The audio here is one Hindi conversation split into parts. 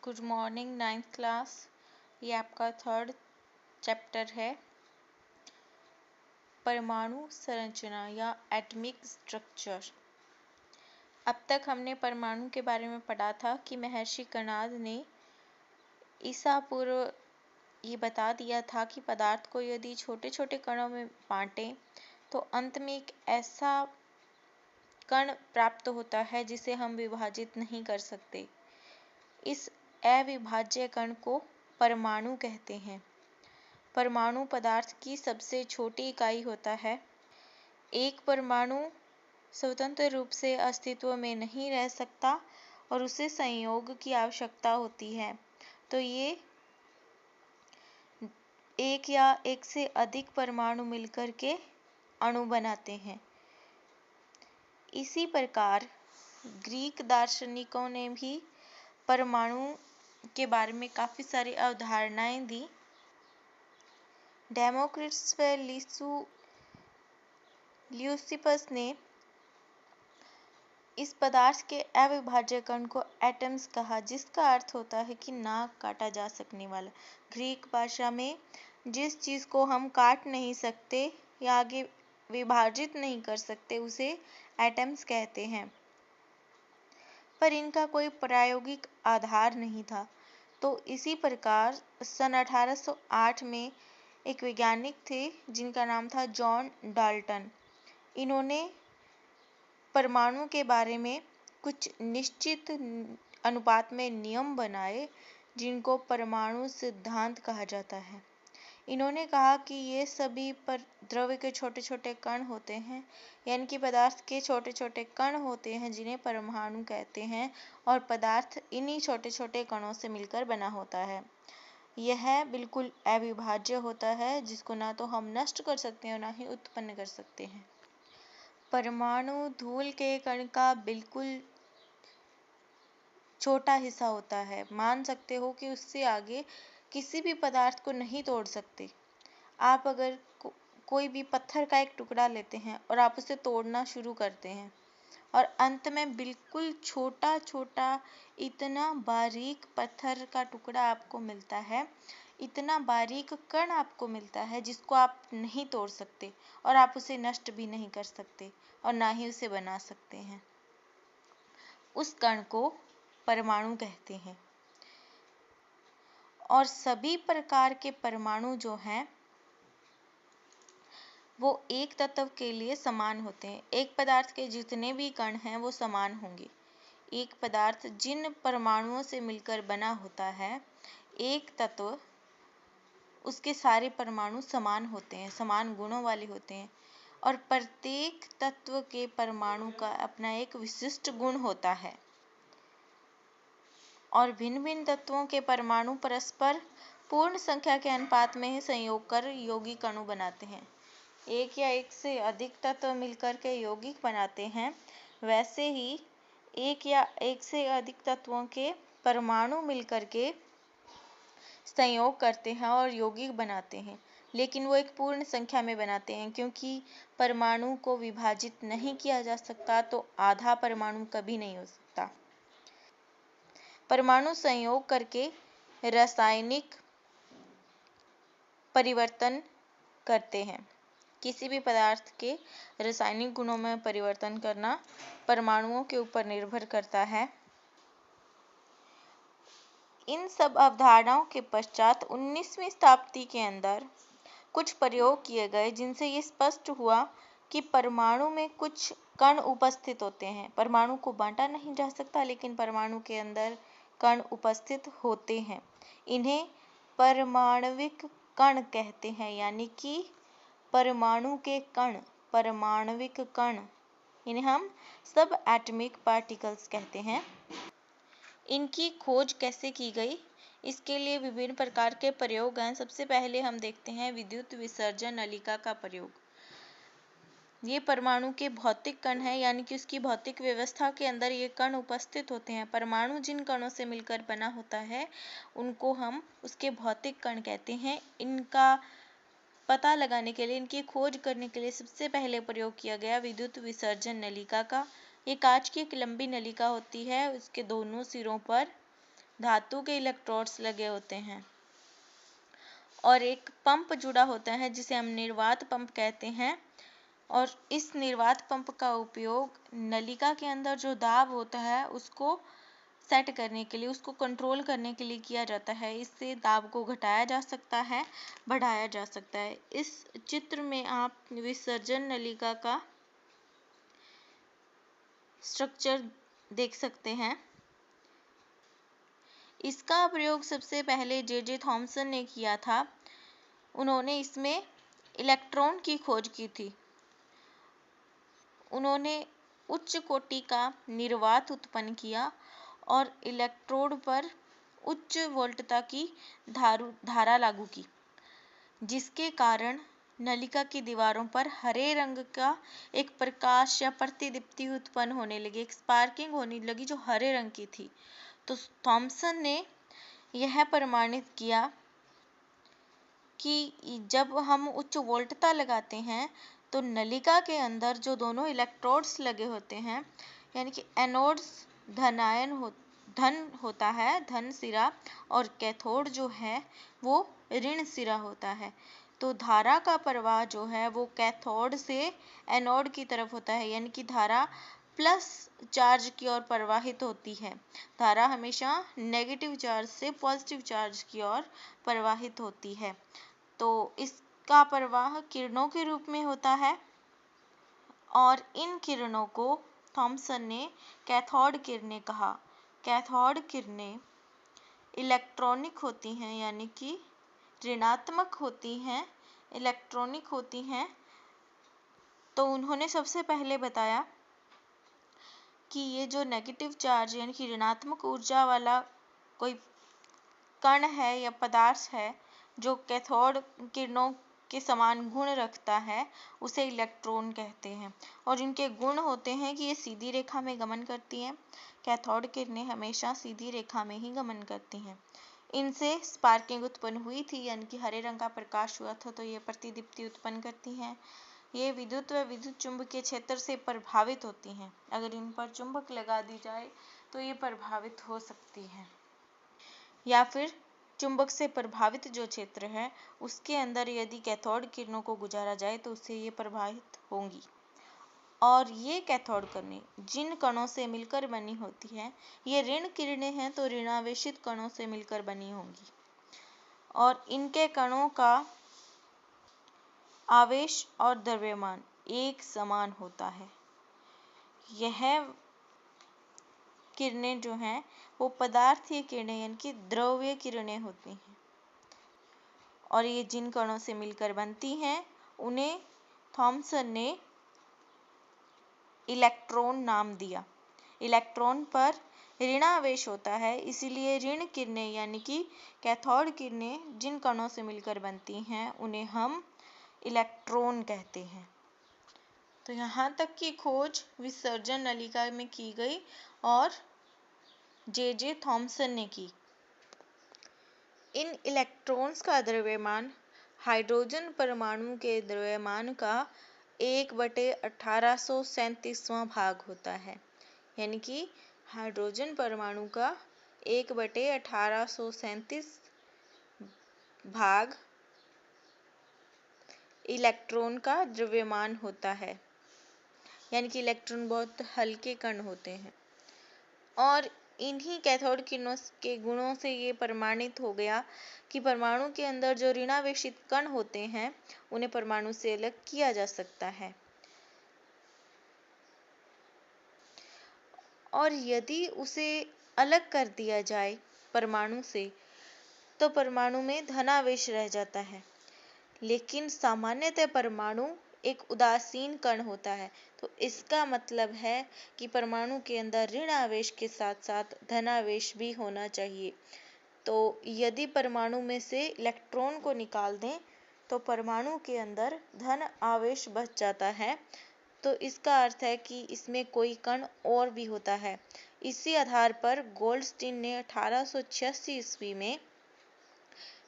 Good morning ninth class. ये आपका थर्ड चैप्टर है परमाणु संरचना या एटॉमिक स्ट्रक्चर। अब तक हमने परमाणु के बारे में पढ़ा था कि महर्षि कणाद ने ईसा पूर्व ये बता दिया था कि पदार्थ को यदि छोटे छोटे कणों में बांटें तो अंत में एक ऐसा कण प्राप्त होता है जिसे हम विभाजित नहीं कर सकते। इस अविभाज्य कण को परमाणु कहते हैं। परमाणु पदार्थ की सबसे छोटी इकाई होता है। एक परमाणु स्वतंत्र रूप से अस्तित्व में नहीं रह सकता और उसे संयोग की आवश्यकता होती है। तो ये एक या एक से अधिक परमाणु मिलकर के अणु बनाते हैं। इसी प्रकार ग्रीक दार्शनिकों ने भी परमाणु के बारे में काफ़ी सारी अवधारणाएं दी। डेमोक्रिटस व ल्यूसिपस ने इस पदार्थ के अविभाज्य कण को एटम्स कहा, जिसका अर्थ होता है कि ना काटा जा सकने वाला। ग्रीक भाषा में जिस चीज़ को हम काट नहीं सकते या आगे विभाजित नहीं कर सकते उसे एटम्स कहते हैं, पर इनका कोई प्रायोगिक आधार नहीं था। तो इसी प्रकार सन 1808 में एक वैज्ञानिक थे जिनका नाम था जॉन डाल्टन। इन्होंने परमाणु के बारे में कुछ निश्चित अनुपात में नियम बनाए जिनको परमाणु सिद्धांत कहा जाता है। इन्होंने कहा कि ये सभी पर द्रव्य के छोटे छोटे कण होते हैं, यानी कि पदार्थ के छोटे छोटे कण होते हैं जिन्हें परमाणु कहते हैं, और पदार्थ इन्हीं छोटे छोटे कणों से मिलकर बना होता है। यह बिल्कुल अविभाज्य होता है जिसको ना तो हम नष्ट कर सकते हैं और ना ही उत्पन्न कर सकते हैं। परमाणु धूल के कण का बिल्कुल छोटा हिस्सा होता है। मान सकते हो कि उससे आगे किसी भी पदार्थ को नहीं तोड़ सकते। आप अगर कोई भी पत्थर का एक टुकड़ा लेते हैं और आप उसे तोड़ना शुरू करते हैं और अंत में बिल्कुल छोटा छोटा इतना बारीक पत्थर का टुकड़ा आपको मिलता है, इतना बारीक कण आपको मिलता है जिसको आप नहीं तोड़ सकते और आप उसे नष्ट भी नहीं कर सकते और ना ही उसे बना सकते हैं। उस कण को परमाणु कहते हैं। और सभी प्रकार के परमाणु जो हैं वो एक तत्व के लिए समान होते हैं। एक पदार्थ के जितने भी कण हैं वो समान होंगे। एक पदार्थ जिन परमाणुओं से मिलकर बना होता है, एक तत्व उसके सारे परमाणु समान होते हैं, समान गुणों वाले होते हैं, और प्रत्येक तत्व के परमाणु का अपना एक विशिष्ट गुण होता है। और भिन्न भिन्न तत्वों के परमाणु परस्पर पूर्ण संख्या के अनुपात में ही संयोग कर यौगिक अणु बनाते हैं। एक या एक से अधिक तत्व मिलकर के यौगिक बनाते हैं, वैसे ही एक या एक से अधिक तत्वों के परमाणु मिलकर के संयोग करते हैं और यौगिक बनाते हैं, लेकिन वो एक पूर्ण संख्या में बनाते हैं। क्योंकि परमाणु को विभाजित नहीं किया जा सकता तो आधा परमाणु कभी नहीं हो सकता। परमाणु संयोग करके रासायनिक परिवर्तन करते हैं। किसी भी पदार्थ के रासायनिक गुणों में परिवर्तन करना परमाणुओं के ऊपर निर्भर करता है। इन सब अवधारणाओं के पश्चात 19वीं शताब्दी के अंदर कुछ प्रयोग किए गए जिनसे ये स्पष्ट हुआ कि परमाणु में कुछ कण उपस्थित होते हैं। परमाणु को बांटा नहीं जा सकता, लेकिन परमाणु के अंदर कण उपस्थित होते हैं। इन्हें परमाणविक कण कहते हैं, यानी कि परमाणु के कण, परमाणविक कण, इन्हें हम सब एटॉमिक पार्टिकल्स कहते हैं। इनकी खोज कैसे की गई, इसके लिए विभिन्न प्रकार के प्रयोग हैं। सबसे पहले हम देखते हैं विद्युत विसर्जन नलिका का प्रयोग। ये परमाणु के भौतिक कण हैं, यानी कि उसकी भौतिक व्यवस्था के अंदर ये कण उपस्थित होते हैं। परमाणु जिन कणों से मिलकर बना होता है उनको हम उसके भौतिक कण कहते हैं। इनका पता लगाने के लिए, इनकी खोज करने के लिए सबसे पहले प्रयोग किया गया विद्युत विसर्जन नलिका का। ये कांच की एक लंबी नलिका होती है, उसके दोनों सिरों पर धातु के इलेक्ट्रोड्स लगे होते हैं और एक पंप जुड़ा होता है जिसे हम निर्वात पंप कहते हैं। और इस निर्वात पंप का उपयोग नलिका के अंदर जो दाब होता है उसको सेट करने के लिए, उसको कंट्रोल करने के लिए किया जाता है। इससे दाब को घटाया जा सकता है, बढ़ाया जा सकता है। इस चित्र में आप विसर्जन नलिका का स्ट्रक्चर देख सकते हैं। इसका प्रयोग सबसे पहले जे थॉमसन ने किया था। उन्होंने इसमें इलेक्ट्रॉन की खोज की थी। उन्होंने उच्च कोटि का निर्वात उत्पन्न किया और इलेक्ट्रोड पर उच्च वोल्टता की धारा लागू की, जिसके कारण नलिका की दीवारों पर हरे रंग का एक प्रकाश या प्रतिदीप्ति उत्पन्न होने लगी, एक स्पार्किंग होने लगी जो हरे रंग की थी। तो थॉमसन ने यह प्रमाणित किया कि जब हम उच्च वोल्टता लगाते हैं तो नलिका के अंदर जो दोनों इलेक्ट्रोड्स लगे होते हैं, यानी कि एनोड्स धन होता है, धन सिरा, और कैथोड जो है वो ऋण सिरा होता है। तो धारा का प्रवाह जो है वो कैथोड से एनोड की तरफ होता है, यानी कि धारा प्लस चार्ज की ओर प्रवाहित होती है। धारा हमेशा नेगेटिव चार्ज से पॉजिटिव चार्ज की ओर प्रवाहित होती है। तो इसका प्रवाह किरणों के रूप में होता है और इन किरणों को थॉमसन ने कैथोड किरणें कहा। कैथोड किरणें इलेक्ट्रॉनिक होती हैं, यानी कि ऋणात्मक होती हैं, इलेक्ट्रॉनिक होती हैं। तो उन्होंने सबसे पहले बताया कि ये जो नेगेटिव चार्ज यानी कि ऋणात्मक ऊर्जा वाला कोई कण है या पदार्थ है जो कैथोड किरणों के समान गुण रखता है, उसे इलेक्ट्रॉन कहते हैं। और इनके गुण होते हैं कि ये सीधी रेखा में गमन करती हैं। कैथोड किरणें हमेशा सीधी रेखा में ही गमन करती हैं। इनसे स्पार्किंग उत्पन्न हुई थी, यानी कि हरे रंग का प्रकाश हुआ था, तो ये प्रतिदीप्ति उत्पन्न करती हैं। ये विद्युत व विद्युत चुंबकीय क्षेत्र से प्रभावित होती हैं। अगर इन पर चुंबक लगा दी जाए तो ये प्रभावित हो सकती हैं, या फिर चुंबक से प्रभावित जो क्षेत्र है उसके अंदर यदि कैथोड किरणों को गुजारा जाए तो उससे ये प्रभावित होंगी। और ये कैथोड किरणें जिन कणों से मिलकर बनी होती हैं, ये ऋण किरणें हैं, तो ऋणावेशित कणों से मिलकर बनी होंगी। और इनके कणों का आवेश और द्रव्यमान एक समान होता है। यह किरणें जो हैं वो पदार्थीय किरणें यानी कि द्रव्य किरणें होती हैं। और ये जिन कणों से मिलकर बनती हैं उन्हें थॉमसन ने इलेक्ट्रॉन नाम दिया। इलेक्ट्रॉन पर ऋणावेश होता है, इसीलिए ऋण किरणें यानी कि कैथोड किरणें जिन कणों से मिलकर बनती हैं उन्हें हम इलेक्ट्रॉन कहते हैं। तो यहाँ तक की खोज विसर्जन नलिका में की गई और जे थॉमसन ने की। इन इलेक्ट्रॉन्स का द्रव्यमान हाइड्रोजन परमाणु के द्रव्यमान का 1/1837वां भाग होता है, यानी कि हाइड्रोजन परमाणु का 1/1837 भाग इलेक्ट्रॉन का द्रव्यमान होता है, यानी कि इलेक्ट्रॉन बहुत हल्के कण होते हैं। और इन्हीं कैथोड किरणों के गुणों से ये प्रमाणित हो गया कि परमाणु के अंदर जो ऋणावेशित कण होते हैं उन्हें परमाणु से अलग किया जा सकता है। और यदि उसे अलग कर दिया जाए परमाणु से तो परमाणु में धनावेश रह जाता है। लेकिन सामान्यतः परमाणु एक उदासीन कण होता है, तो इसका मतलब है कि परमाणु के अंदर ऋण आवेश के साथ साथ धनावेश भी होना चाहिए। तो यदि परमाणु में से इलेक्ट्रॉन को निकाल दें तो परमाणु के अंदर धन आवेश बच जाता है, तो इसका अर्थ है कि इसमें कोई कण और भी होता है। इसी आधार पर गोल्डस्टीन ने 1886 ईस्वी में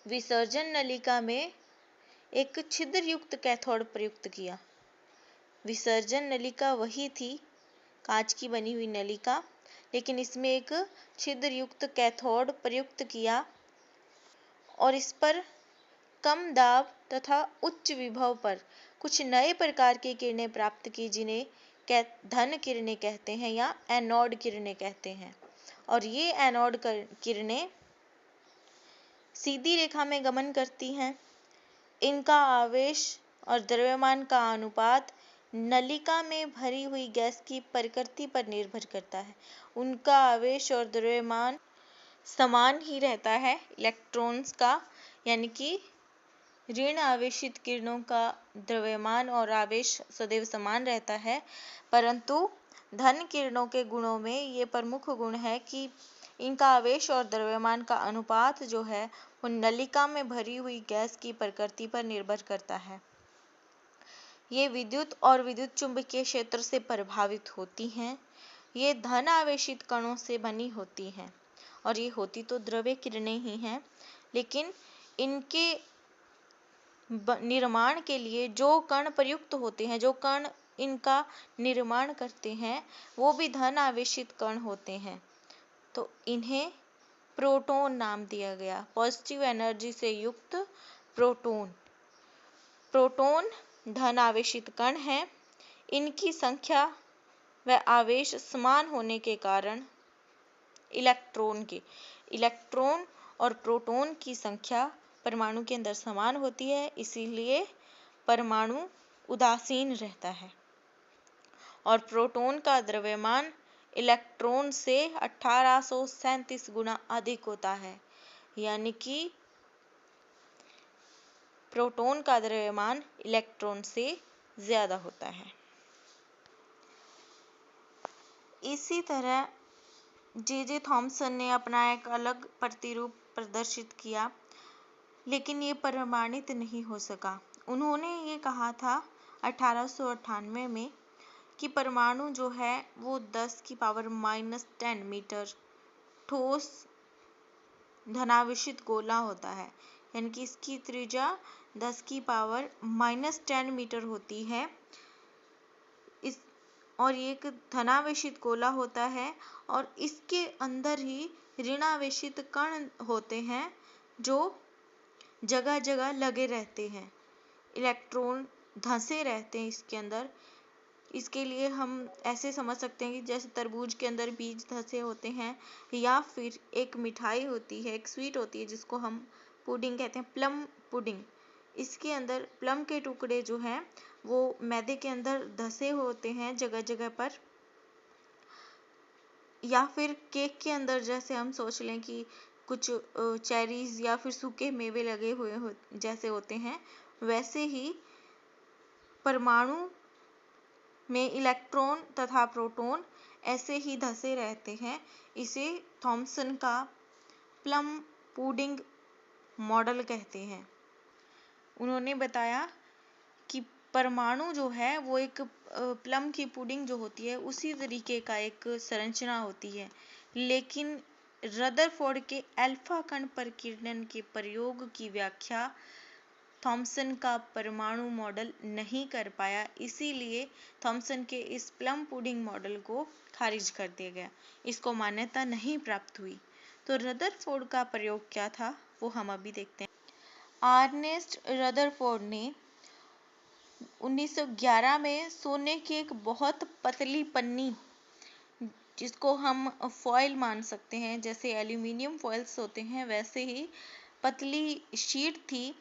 विसर्जन नलिका में एक छिद्र युक्त कैथोड प्रयुक्त किया। विसर्जन नलिका वही थी, कांच की बनी हुई नलिका, लेकिन इसमें एक छिद्र युक्त कैथोड प्रयुक्त किया और इस पर कम दाब तथा उच्च विभव पर कुछ नए प्रकार की किरणें प्राप्त की, जिन्हें धन किरणें कहते हैं या एनोड किरणें कहते हैं। और ये एनोड किरणें सीधी रेखा में गमन करती हैं। इनका आवेश और द्रव्यमान का अनुपात नलिका में भरी हुई गैस की प्रकृति पर निर्भर करता है। उनका आवेश और द्रव्यमान समान ही रहता है। इलेक्ट्रॉन्स का यानी कि ऋण आवेशित किरणों का द्रव्यमान और आवेश सदैव समान रहता है, परंतु धन किरणों के गुणों में ये प्रमुख गुण है कि इनका आवेश और द्रव्यमान का अनुपात जो है वो नलिका में भरी हुई गैस की प्रकृति पर निर्भर करता है। ये विद्युत और विद्युत चुंबकीय क्षेत्र से प्रभावित होती हैं। ये धन आवेशित कणों से बनी होती हैं और ये होती तो द्रव्य किरणें ही हैं, लेकिन इनके निर्माण के लिए जो कण प्रयुक्त होते हैं, जो कण इनका निर्माण करते हैं, वो भी धन आवेशित कण होते हैं। तो इन्हें प्रोटॉन नाम दिया गया। पॉजिटिव एनर्जी से युक्त प्रोटॉन। प्रोटॉन धन आवेशित कण हैं। इनकी संख्या व आवेश समान होने के कारण इलेक्ट्रॉन और प्रोटॉन की संख्या परमाणु के अंदर समान होती है, इसीलिए परमाणु उदासीन रहता है। और प्रोटॉन का द्रव्यमान इलेक्ट्रॉन से 1837 गुना अधिक होता है, यानी कि प्रोटॉन का द्रव्यमान इलेक्ट्रॉन से ज्यादा होता है। इसी तरह जे थॉमसन ने अपना एक अलग प्रतिरूप प्रदर्शित किया, लेकिन ये प्रमाणित नहीं हो सका। उन्होंने ये कहा था 1898 में कि परमाणु जो है वो 10⁻⁻10 मीटर ठोस धनावेशित गोला होता है, यानी कि इसकी त्रिज्या 10⁻⁻10 मीटर होती है। और ये एक धनावेशित गोला होता है और इसके अंदर ही ऋणावेशित कण होते हैं जो जगह जगह लगे रहते हैं। इलेक्ट्रॉन धंसे रहते हैं इसके अंदर। इसके लिए हम ऐसे समझ सकते हैं कि जैसे तरबूज के अंदर बीज धंसे होते हैं, या फिर एक मिठाई होती है, एक स्वीट होती है जिसको हम पुडिंग कहते हैं, प्लम पुडिंग। इसके अंदर प्लम के टुकड़े जो हैं वो मैदे के अंदर धंसे होते हैं जगह जगह पर। या फिर केक के अंदर जैसे हम सोच लें कि कुछ चेरीज या फिर सूखे मेवे लगे हुए जैसे होते हैं, वैसे ही परमाणु में इलेक्ट्रॉन तथा प्रोटॉन ऐसे ही धंसे रहते हैं। इसे थॉमसन का प्लम पुडिंग मॉडल कहते हैं। उन्होंने बताया कि परमाणु जो है वो एक प्लम की पुडिंग जो होती है उसी तरीके का एक संरचना होती है, लेकिन रदरफोर्ड के अल्फा कण प्रकीर्णन के प्रयोग की व्याख्या थॉमसन का परमाणु मॉडल नहीं कर पाया, इसीलिए थॉमसन के इस प्लम पुडिंग मॉडल को खारिज कर दिया गया। इसको मान्यता नहीं प्राप्त हुई। तो रदरफोर्ड का प्रयोग क्या था वो हम अभी देखते हैं। अर्नेस्ट रदरफोर्ड ने 1911 में सोने की एक बहुत पतली पन्नी, जिसको हम फॉइल मान सकते हैं, जैसे एल्यूमिनियम फॉइल्स होते हैं वैसे ही पतली शीट थी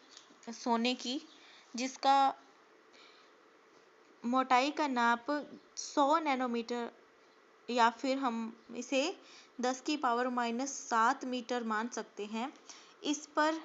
सोने की, जिसका मोटाई का नाप 100 नैनोमीटर या फिर हम इसे 10⁻⁻7 मीटर मान सकते हैं। इस पर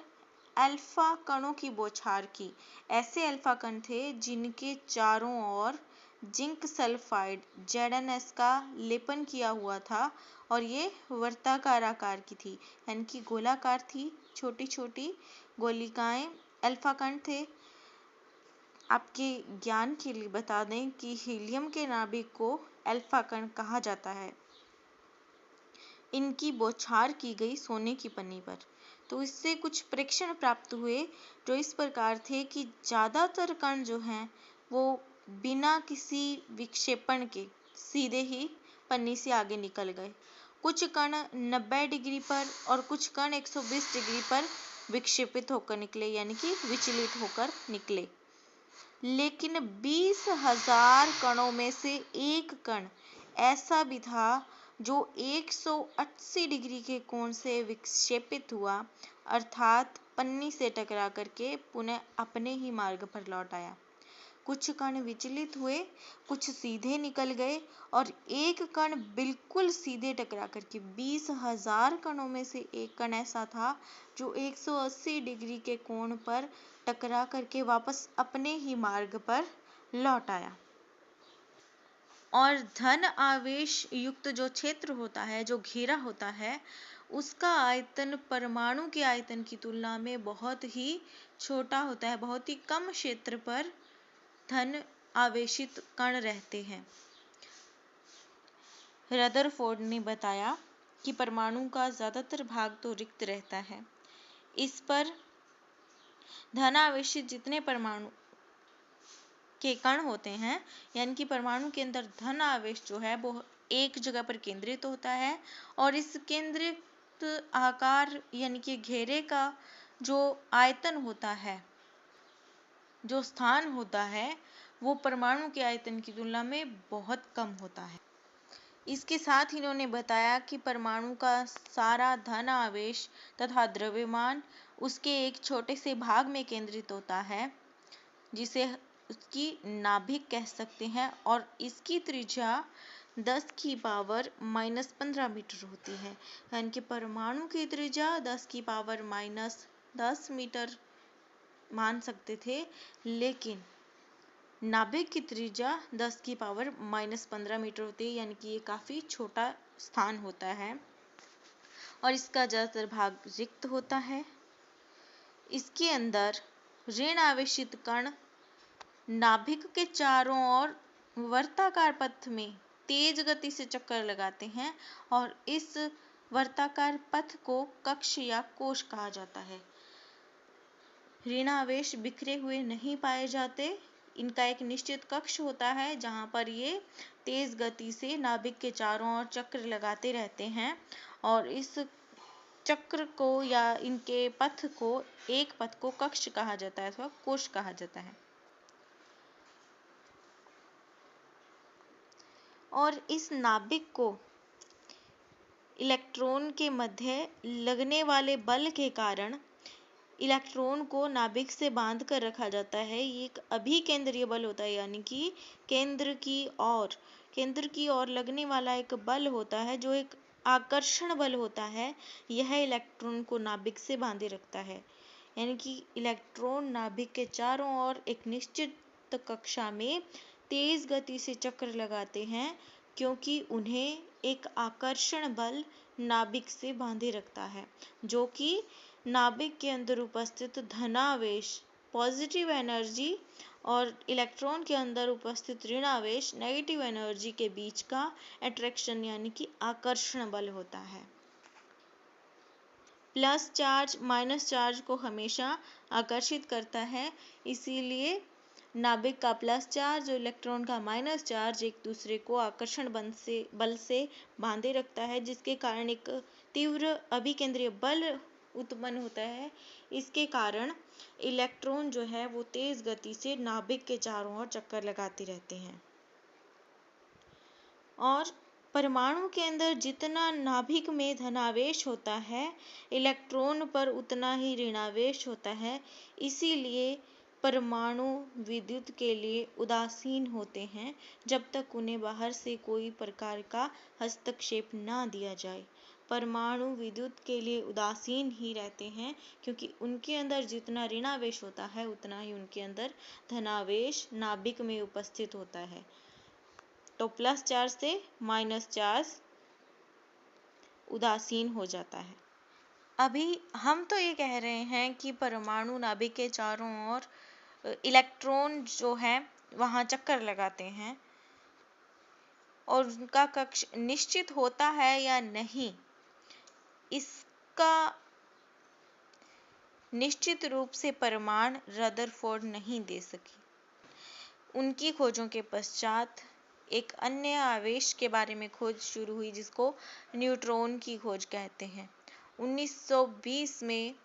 अल्फा कणों की बौछार की। ऐसे अल्फा कण थे जिनके चारों ओर जिंक सल्फाइड ZnS का लेपन किया हुआ था और ये वर्ताकार आकार की थी, यानी कि गोलाकार थी। छोटी छोटी गोलिकाएं अल्फा कण थे। आपके ज्ञान के लिए बता दें कि हीलियम के नाभिक को अल्फा कण कहा जाता है। इनकी बौछार की गई सोने की पन्नी पर, तो इससे कुछ प्रेक्षण प्राप्त हुए जो इस प्रकार थे कि ज़्यादातर कण जो हैं वो बिना किसी विक्षेपण के सीधे ही पन्नी से आगे निकल गए। कुछ कण 90 डिग्री पर और कुछ कण 120 डिग्री पर विक्षेपित होकर निकले, यानी कि विचलित होकर निकले। लेकिन 20,000 कणों में से एक कण ऐसा भी था जो 180 डिग्री के कोण से विक्षेपित हुआ, अर्थात पन्नी से टकरा करके पुनः अपने ही मार्ग पर लौट आया। कुछ कण विचलित हुए, कुछ सीधे निकल गए और एक कण बिल्कुल सीधे टकरा करके 20,000 कणों में से एक कण ऐसा था जो 180 डिग्री के कोण पर टकरा करके वापस अपने ही मार्ग पर लौट आया। और धन आवेश युक्त जो क्षेत्र होता है, जो घेरा होता है, उसका आयतन परमाणु के आयतन की तुलना में बहुत ही छोटा होता है। बहुत ही कम क्षेत्र पर धन आवेशित कण रहते हैं। रदरफोर्ड ने बताया कि परमाणु का ज्यादातर भाग तो रिक्त रहता है। इस पर धन आवेशित जितने परमाणु के कण होते हैं, यानी कि परमाणु के अंदर धन आवेश जो है वो एक जगह पर केंद्रित होता है और इस केंद्रित आकार यानी कि घेरे का जो आयतन होता है, जो स्थान होता है, वो परमाणु के आयतन की तुलना में बहुत कम होता है। इसके साथ ही इन्होंने बताया कि परमाणु का सारा धन आवेश तथा द्रव्यमान उसके एक छोटे से भाग में केंद्रित होता है, जिसे उसकी नाभिक कह सकते हैं, और इसकी त्रिज्या 10 की पावर -15 मीटर होती है। यानी कि परमाणु की त्रिज्या 10 की पावर -10 मीटर मान सकते थे, लेकिन नाभिक की त्रिज्या 10 की पावर -15 मीटर होती है, यानी कि ये काफी छोटा स्थान होता है और इसका ज्यादातर भाग रिक्त होता है। इसके अंदर ऋण आवेशित कण नाभिक के चारों ओर वर्ताकार पथ में तेज गति से चक्कर लगाते हैं और इस वर्ताकार पथ को कक्ष या कोश कहा जाता है। ऋण आवेश बिखरे हुए नहीं पाए जाते। इनका एक निश्चित कक्ष होता है जहां पर ये तेज गति से नाभिक के चारों ओर चक्र लगाते रहते हैं और इस चक्र को या इनके पथ को, एक पथ को कक्ष कहा जाता है अथवा कोश कहा जाता है। और इस नाभिक को इलेक्ट्रॉन के मध्य लगने वाले बल के कारण इलेक्ट्रॉन को नाभिक से बांध कर रखा जाता है। ये एक अभिकेंद्रीय बल होता है, यानी कि केंद्र की ओर लगने वाला एक बल होता है जो एक आकर्षण बल होता है। यह इलेक्ट्रॉन को नाभिक से बांधे रखता है, यानी कि इलेक्ट्रॉन नाभिक के चारों ओर एक निश्चित कक्षा में तेज गति से चक्र लगाते हैं, क्योंकि उन्हें एक आकर्षण बल नाभिक से बांधे रखता है, जो कि नाभिक के अंदर उपस्थित धनावेश पॉजिटिव एनर्जी और इलेक्ट्रॉन के अंदर उपस्थित ऋणावेश नेगेटिव एनर्जी के बीच का अट्रैक्शन यानी कि आकर्षण बल होता है। प्लस चार्ज माइनस चार्ज को हमेशा आकर्षित करता है, इसीलिए नाभिक का प्लस चार्ज और इलेक्ट्रॉन का माइनस चार्ज एक दूसरे को आकर्षण बल से बांधे रखता है, जिसके कारण एक तीव्र अभिकेंद्रीय बल उत्पन्न होता है। इसके कारण इलेक्ट्रॉन जो है वो तेज गति से नाभिक के चारों ओर चक्कर लगाते रहते हैं। और परमाणु के अंदर जितना नाभिक में धनावेश होता है, इलेक्ट्रॉन पर उतना ही ऋणावेश होता है। इसीलिए परमाणु विद्युत के लिए उदासीन होते हैं जब तक उन्हें बाहर से कोई प्रकार का हस्तक्षेप ना दिया जाए। परमाणु विद्युत के लिए उदासीन ही रहते हैं, क्योंकि उनके अंदर जितना ऋणावेश होता है उतना ही उनके अंदर धनावेश नाभिक में उपस्थित होता है। तो प्लस चार्ज से माइनस चार्ज उदासीन हो जाता है। अभी हम तो ये कह रहे हैं कि परमाणु नाभिक के चारों ओर इलेक्ट्रॉन जो है वहाँ चक्कर लगाते हैं और उनका कक्ष निश्चित होता है या नहीं, इसका निश्चित रूप से प्रमाण रदरफोर्ड नहीं दे सकी। उनकी खोजों के पश्चात एक अन्य आवेश के बारे में खोज शुरू हुई जिसको न्यूट्रॉन की खोज कहते हैं। 1920 में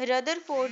रदरफोर्ड